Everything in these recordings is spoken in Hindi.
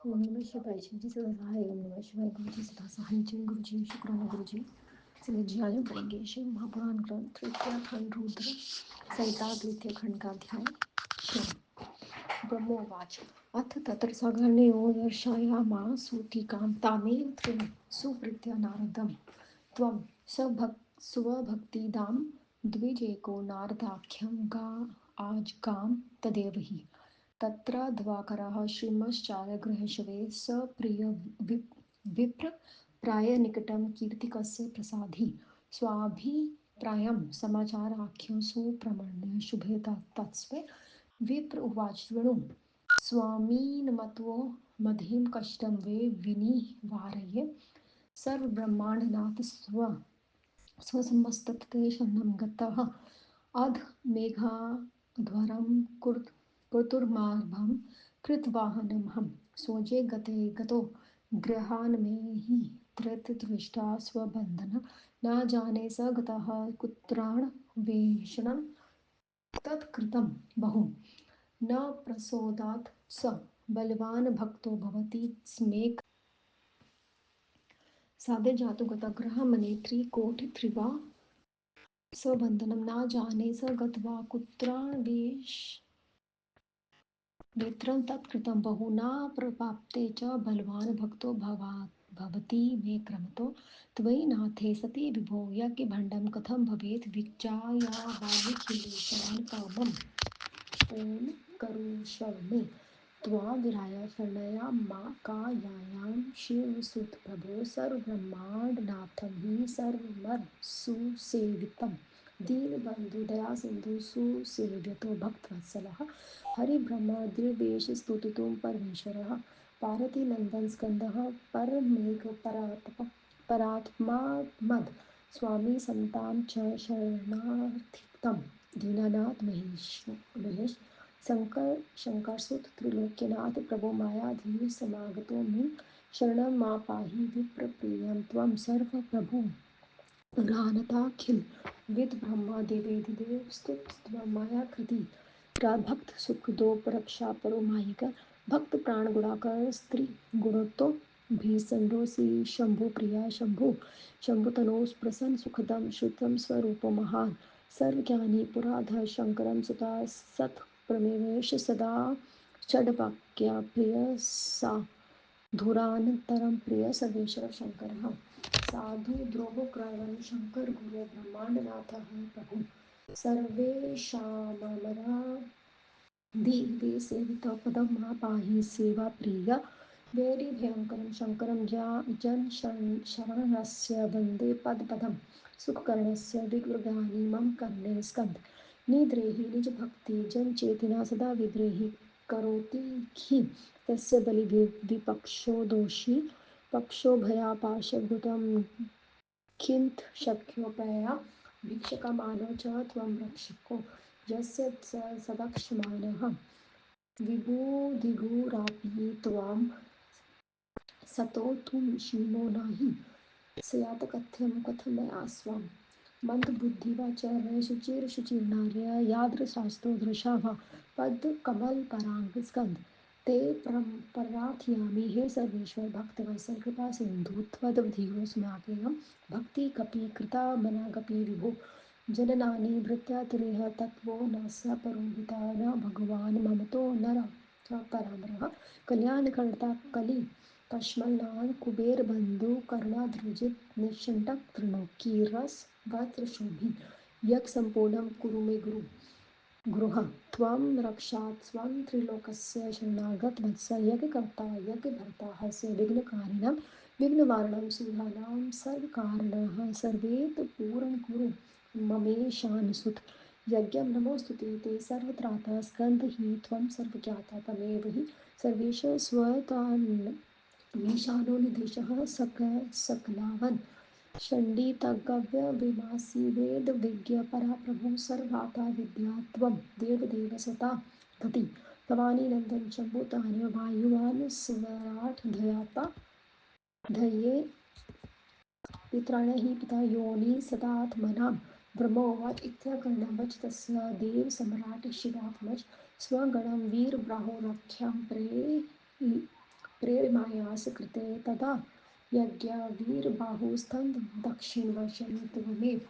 ओम नमः शिवाय जी सदाय ओम नमः शिवाय गुरु जी सदा सहाय जय गुरु जी शुक्राना गुरु जी चलिए जी आज हम पढ़ेंगे शिव महापुराण ग्रंथ तृतीय खंड रुद्र संहिता तृतीय खंड का अध्याय शिव ब्रह्मोवाच अथ तत्र सगर्णयो दर्शयामासूतिकां तामेव त्रीं सुवृत्य नारदं त्वं स्वभक्तिदां द्विजेको नारदाख्यं गा आजगाम तदेव हि तत्र दिवाकरः श्रीमश्चार्यगृहशवे विप्र प्रायनिकटं कीर्तिकस्य प्रसाधि स्वाभिप्रायं समाचाराख्यं सुप्रमण्य शुभे तत्स्वे विप्र उवाच शृणु स्वामीनमत्वो मधिं कष्टं वे विनिवारये सर्वब्रह्माण्डनाथ स्वसमस्तते शरणं गतः अध मेघाध्वरं कुर्तुर्मार्भं कृतवाहनमहं स्वजे गते गतो गृहान् मे हि धृतदृष्टा स्वबन्धन न जाने स गतः कुत्रान्वेषणं तत्कृतं बहु न प्रसोदात् स बलवान् भक्तो भवति स्मेक् साधे जातु गतगृहमने त्रिकोटित्रिवा स्वबन्धनं न जाने स गत्वा वेत्रं तत्कृतं बहु न प्रपाप्ते च बलवान् भक्तो भवति मे क्रमतो त्वयि नाथे सति विभो यज्ञभण्डं कथं भवेत् विज्ञायावानिखिलेशान् कामम् ॐ करुष्व मे त्वाविराय शरणया मा कायायां शिवसुत प्रभो सर्वब्रह्माण्डनाथं हि सर्वमर सुसेवितं दीनबन्धु दयासिन्धु सुसेव्यतो भक्तवत्सलः हरिब्रह्मद्रिवेश स्तुतितुं परमेश्वरः पार्वतीनन्दन स्कन्दः परात्मा मद स्वामी समतां च शरणार्थितं दीनानाथ महेश शंकरसुत त्रिलोक्यनाथ प्रभो मायाधीर समागतो मे शरणं मा पाहि विप्रप्रियं त्वं सर्वप्रभु पुराणताखिल विद ब्रह्मा देवेदिदेव स्तुत माया कृति भक्त सुख दो रक्षा परो माहिका भक्त प्राण गुणाकर स्त्री गुणोत्तो भीषणोसी शंभु प्रिया शंभु शंभु तनोस प्रसन्न सुखदम श्रुतम स्वरूप महान सर्वज्ञानी पुराधर शंकरम सुता सत प्रमेवेश सदा षड्वाक्या प्रिय सा धुरानन्तरं प्रिय सर्वेश्वर शङ्करः साधु द्रोहुक्रवन् शङ्कर गुरो ब्रह्माण्डनाथः प्रभु सर्वेषाममराधिवे सेवितः पदं मा पाहि सेवाप्रिय वैरिभयङ्करं शङ्करं जनशरणस्य वन्दे पदपदं सुखकर्णस्य विग्रहानि मम कर्णे स्कन्ध निद्रेहि निजभक्ति जनचेतना सदा विद्रेहि करोति हि तस्य बलिविपक्षो दोषी पक्षो भयापाशभृतं किन्थ शक्योपया भिक्षकमानो च त्वं रक्षको यस्य सदक्षमाणः विबुधिगुरापि त्वां सतोतुं क्षीणो नहि स्यात्कथ्यं कथमया स्वं मन्दबुद्धिवाचार्य शुचिर्नार्य यादृशास्तो दृशा वा पद्मकमलपराङ्गस्कन्ध ते प्रार्थयामि हे सर्वेश्वर भक्तवत्सल कृपा सिन्धु त्वदवधीयोऽस्माकेयं भक्ति कपि कृता मनागपि विभो जननानि भृत्यातिरेह तत्त्वो न स परोहिता न भगवान् ममतो नर परामरः कल्याणकर्ता कलि कश्मलनान् कुबेरबन्धु कर्णाध्वजित निषण्टक त्रिलोकीरस वज्रशोभि यज्ञसम्पूर्णं कुरु मे गृह त्वं रक्षात् स्वं त्रिलोकस्य शरणागत वत्स यज्ञकर्ता यज्ञभर्ता हस्य विघ्नकारिणं विघ्नवारणं सुधानां सर्वकारणः सर्वेत पूरणकुरु ममेशानसुत यज्ञं नमोस्तुते ते सर्वत्राता स्कन्द हि त्वं सर्वज्ञाता तमेव हि सर्वेश स्वतान्मीशानो निदेशः सकलावन् षण्डितगव्यविमासी वेदविज्ञपराप्रभुः सर्वाता विद्या त्वं देवदेव सता गति भवानी नन्दन शम्भुतान्य वायुवान् स्वराट् धयाता धये पितॄन् हि पिता योनि सदात्मनां ब्रह्मोवाच इत्थगर्णवच तस्य देवसम्राट् शिवात्मज स्वगणं वीरब्राहुरख्यं प्रेरमायास कृते तदा यज्ञवीरबाहुस्तन् दक्षिणवशं त्वमेव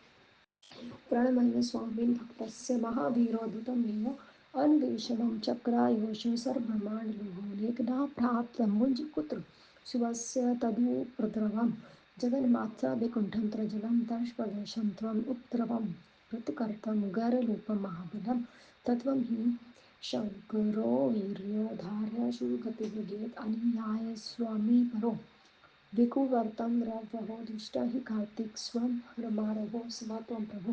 प्रणमय स्वामिन् भक्तस्य महावीरोद्धतमेव अन्वेषणं चक्रायुषं सर्वब्रह्माण्डलोनेकदा प्राप्तमुञ्जीकुत्र शिवस्य तदुप्रद्रवं जगन्मात्रा वैकुण्ठं त्रजलं दर्शप्रदेशं त्वम् उत्तरवं प्रतिकर्तं गररूपं महाबलं तत्त्वं हि शङ्करो वीर्योधार्य शूरगतिर्गेत् अनुयाय स्वामी परो विकुवर्तं रवो दुष्ट हि कार्तिक स्वं रमारवो स्म प्रभु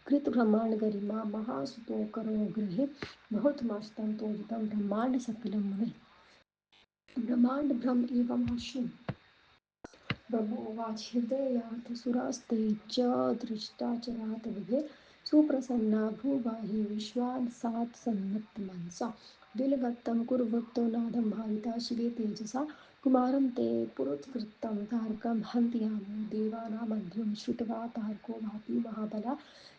कृतब्रह्माण्डगरिमा महासुतो करो गृहे बहुतमस्तं तोजितं ब्रह्माण्ड सकलं मुने ब्रह्माण्ड ब्रह्म एवं हर्षि ब्रह्मोवाच हृदयार्थसुरास्ते च दृष्टाचरात् विभे सुप्रसन्ना भूवाहि विश्वासात् सन्नतमनसा विलगत्तं कुर्वतो नादं भाविता शिवे तेजसा कुमारं ते पुरुत्कृतं तारकं हन्त्यामो देवानामध्यं श्रुत्वा तारको भाति महाबला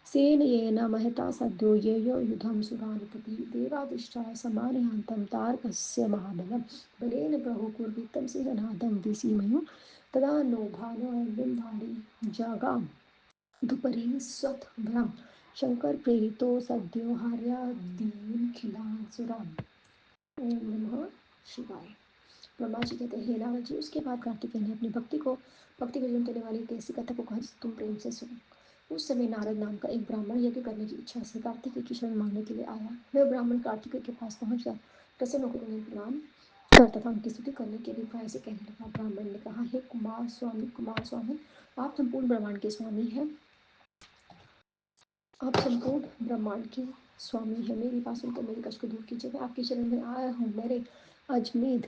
सेनयेन महता सद्यो येयो युधं सुरानुपति देवादिष्टाय समानयान्तं तारकस्य महाबलं बलेन बहुकुर्वितं सिंहनादं विसीमयो तदा नो भानुर्बिम्बाणि जगाम दुपरी स्वतभ्रम शंकर प्रेरितो सद्यो हर्यादीनखिलासुरान् ओम नमः शिवाय। ब्रह्मा जी कहते हैं हे नारद जी, उसके बाद कार्तिकेय ने अपनी भक्ति भजन करने वाली एक ऐसी कथा को कहा जिसे तुम प्रेम से सुनो। उस समय नारद नाम का एक ब्राह्मण यज्ञ करने की इच्छा से कार्तिकेय की शरण मांगने के लिए आया। वह ब्राह्मण कार्तिकेय के पास पहुंचकर प्रसन्न होकर उन्हें प्रणाम करता था, उनकी स्तुति करने के अभिप्राय से कहने लगा। ब्राह्मण ने कहा, हे कुमार स्वामी, आप संपूर्ण ब्रह्मांड के स्वामी हैं। आप संपूर्ण ब्रह्मांड के स्वामी हैं। मेरी बात सुनकर मेरे कष्ट को दूर कीजिए। मैं आपकी शरण में आया हूँ। मेरे अजमेर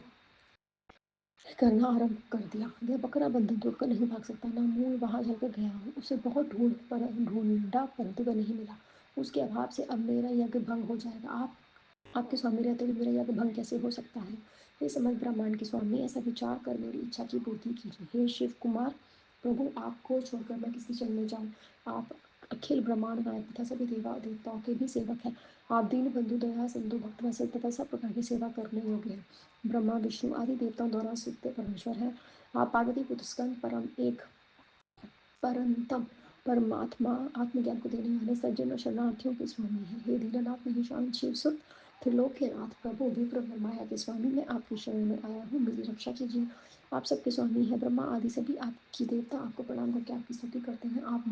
करना आरंभ कर दिया। वह बकरा बंधन तोड़कर नहीं भाग सकता, न मूल वहां जलकर गया हूँ। उसे बहुत ढूंढा परंतु वह नहीं मिला। उसके अभाव से अब मेरा यज्ञ भंग हो जाएगा। आपके स्वामी रहते हुए मेरा यज्ञ भंग कैसे हो सकता है? हे समस्त ब्रह्मांड के स्वामी, ऐसा विचार कर मेरी इच्छा की पूर्ति कीजिए। हे शिव कुमार प्रभु, आपको छोड़कर मैं किसकी शरण में जाऊँ? आप अखिल ब्रह्मांड नायक तथा सभी देवताओं के भी सेवक हैं। आप दीन बंधु, दया सिंधु, भक्त वत्सल तथा सब प्रकार की सेवा करने योग्य हैं। ब्रह्मा विष्णु आदि देवताओं द्वारा स्तुत्य परमेश्वर है। आप पार्वती पुत्र स्कंद परम एक परंतम परमात्मा आत्मज्ञान को देने वाले सज्जन और शरणार्थियों के स्वामी हैं। हे दीननाथ महेशान शिव सुत त्रिलोक के नाथ प्रभु विप्र ब्रह्माया के स्वामी, मैं आपकी शरण में आया हूँ, मेरी रक्षा कीजिए। आप सबके स्वामी हैं। ब्रह्मा आदि सभी आपकी देवता आपको प्रणाम करके आपकी स्तुति करते हैं। आप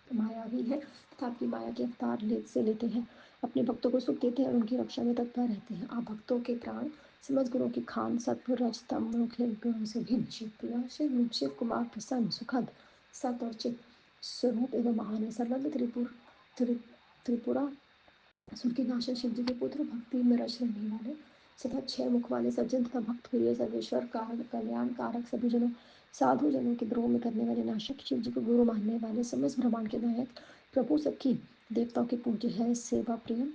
मायावी है तथा आपकी माया के अवतार से लेते हैं, अपने भक्तों को सुख देते हैं और उनकी रक्षा में तत्पर रहते हैं। आप भक्तों के प्राण, समझ गुणों की खान, सत्व रजतम मुख्य गुणों से भिन्न, शिवप्रिया शिव रूप, शिव कुमार, प्रसन्न, सुखद, सत और चित स्वरूप एवं महान है। सर्वज्ञ त्रिपुरा असुर के नाशक शिव जी के पुत्र, भक्ति में रच रहने वाले, सदा छह मुख वाले, सज्जन तथा भक्त प्रिय, सर्वेश्वर कारक, कल्याण कारक, सभी जनों साधु जनों के द्रोह में करने वाले नाशक, शिव जी को गुरु मानने वाले, समस्त ब्रह्मांड के नायक प्रभु, सबकी देवताओं के पूज्य है, सेवा प्रिय,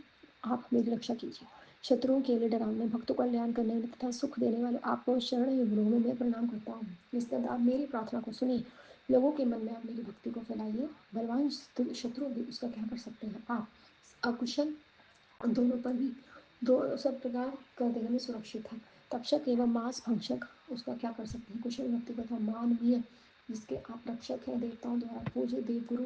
आप मेरी रक्षा कीजिए। शत्रुओं के लिए डरावने, भक्तों का कल्याण करने वाले तथा सुख देने वाले आपको शरण युगलों में मैं प्रणाम करता हूँ। निस्कंद, आप मेरी प्रार्थना को सुनिए। लोगों के मन में आप मेरी भक्ति को फैलाइए। बलवान शत्रु भी उसका क्या कर सकते हैं? आप अकुशल दोनों पर भी दो सब प्रकार का देह में सुरक्षित है। तक्षक एवं मांस भक्षक उसका क्या कर सकते हैं? कुशल व्यक्ति तथा मानवीय जिसके आप रक्षक हैं, देवताओं द्वारा पूजे देवगुरु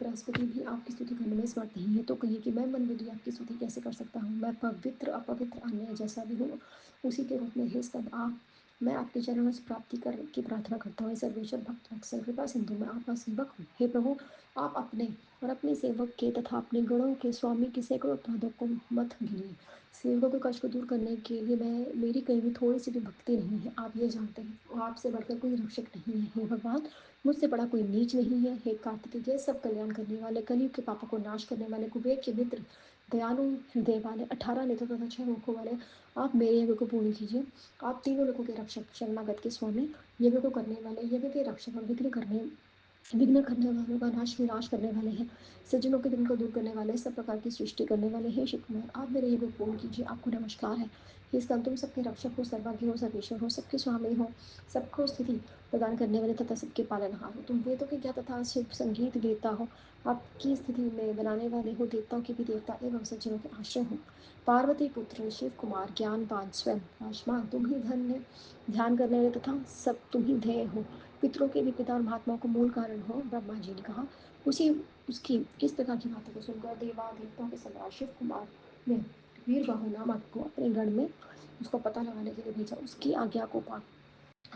बृहस्पति भी आपकी स्तुति करने में समर्थ नहीं है, तो कहिए कि मैं मन बुद्धि आपकी स्तुति कैसे कर सकता हूँ? मैं पवित्र अपवित्र अन्य जैसा भी हूँ, उसी के रूप में हे स्कंद आप मैं आपके चरणों से प्राप्ति कर की प्रार्थना करता हूँ। सर्वेश्वर भक्त वत्सल कृपा सिंधु, मैं आपका सेवक हूँ। हे प्रभु, आप अपने और अपने सेवक के तथा अपने गणों के स्वामी के सैकड़ों अपराधों को मत गिनिए। सेवकों के कष्ट को दूर करने के लिए मेरी कहीं भी थोड़ी सी भी भक्ति नहीं है, आप ये जानते हैं। और आपसे बढ़कर कोई रक्षक नहीं है। हे भगवान, मुझसे बड़ा कोई नीच नहीं है। हे कार्तिकेय, सब कल्याण करने वाले, कलयुग के पापों को नाश करने वाले, कुबेर के मित्र, दयालु हृदय वाले, 18 नेत्रों तथा 6 मुखों वाले, आप मेरे यज्ञ को पूर्ण कीजिए। आप तीनों लोगों के रक्षक, शरणागत के स्वामी, यज्ञ को करने वाले, यज्ञ के रक्षक और विघ्न करने वालों का विनाश करने वाले हैं, सज्जनों के दिन को दूर करने वाले, सब प्रकार की सृष्टि करने वाले हैं। शिव कुमार, आप मेरे यज्ञ को पूर्ण कीजिए। आपको नमस्कार है। हे स्तंभ तुम सबके रक्षक हो, सर्वज्ञ हो, सर्वेश्वर हो, सबके स्वामी हो, सबको स्थिति प्रदान करने वाले तथा सबके पालनहार हो। तुम वेदों के ज्ञाता तथा शिव संगीत वेदता हो, आपकी स्थिति में बनाने वाले हो, देवताओं के भी देवता एवं सज्जनों के आश्रय हो। पार्वती पुत्र शिव कुमार ज्ञानवान स्वयं आयुष्मान तुम ही धन्य ध्यान करने वाले तथा सब तुम ही ध्येय हो। पितरों के भी पिता और महात्माओं को मूल कारण हो। ब्रह्मा जी ने कहा। उसी उसकी इस प्रकार की बातों को सुनकर देवताओं के सम्राट शिव कुमार ने वीरबाहु नामक को अपने गढ़ में उसको पता लगाने के लिए भेजा। उसकी आज्ञा को पा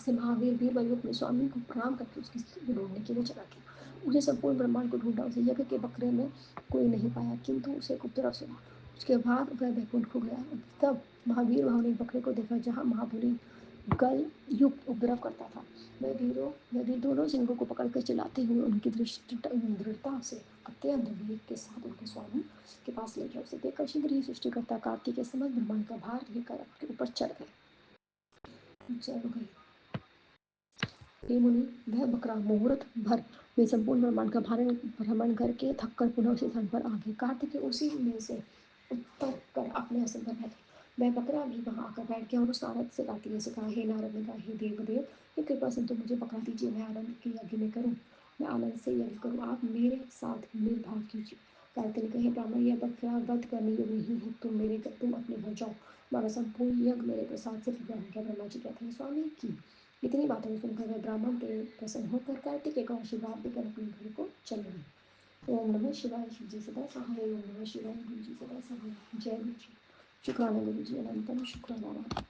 से महावीर वीरबल अपने स्वामी को प्रणाम करके उसकी स्थिति ढूंढने के लिए चला गया। उसे संपूर्ण ब्रह्मांड को ढूंढा, उसे यज्ञ के बकरे में कोई नहीं पाया, किंतु उसे एक उपद्रव सुना। उसके बाद वह बैकुंठ को गया। तब महावीर भाव ने एक बकरे को देखा जहाँ महाबली गल युक्त उपद्रव करता था। वह वीर दोनों सिंहों को पकड़कर चिल्लाते हुए उनकी दृढ़ता से अत्यंत वेग के साथ उनके स्वामी के पास ले गया। उसे देखकर शीघ्र ही सृष्टिकर्ता कार्तिक के समस्त ब्रह्मांड का भार लेकर आपके ऊपर चढ़ गए। जय हो गई। हे मुनि, वह बकरा मुहूर्त भर में संपूर्ण ब्रह्मांड का भ्रमण करके थककर पुनः उसी स्थान पर आ गया। कार्तिक उसी में से उत्तर कर अपने आसन पर बैठे। वह बकरा भी वहां आकर बैठ गया और उस नारद से कार्तिकेय से कहा, हे नारद ने कहा, हे देवदेव, हे कृपा से तुम मुझे बकरा दीजिए, मैं आनंद के यज्ञ में करूँ, मैं आनंद से यज्ञ करूँ, आप मेरे साथ निर्भाव कीजिए। कार्तिक ने कहे, ब्राह्मण, यह बकरा वध करने योग्य नहीं है, तुम अपने घर जाओ, हमारा संपूर्ण यज्ञ मेरे प्रसाद से पूरा हो गया। ब्रह्मा जी कहते हैं, स्वामी की इतनी बातें सुनकर वह ब्राह्मण प्रसन्न होकर कार्तिकेय को आशीर्वाद देकर अपने घर को चले गए। ओम नमः शिवाय। शिव जी सदा सहाय। ओम नमः शिवाय। गुरु जी सदा सहाय। जय गुरु जी। शुक्राना गुरु जी। अनंतम शुक्राना महाराज।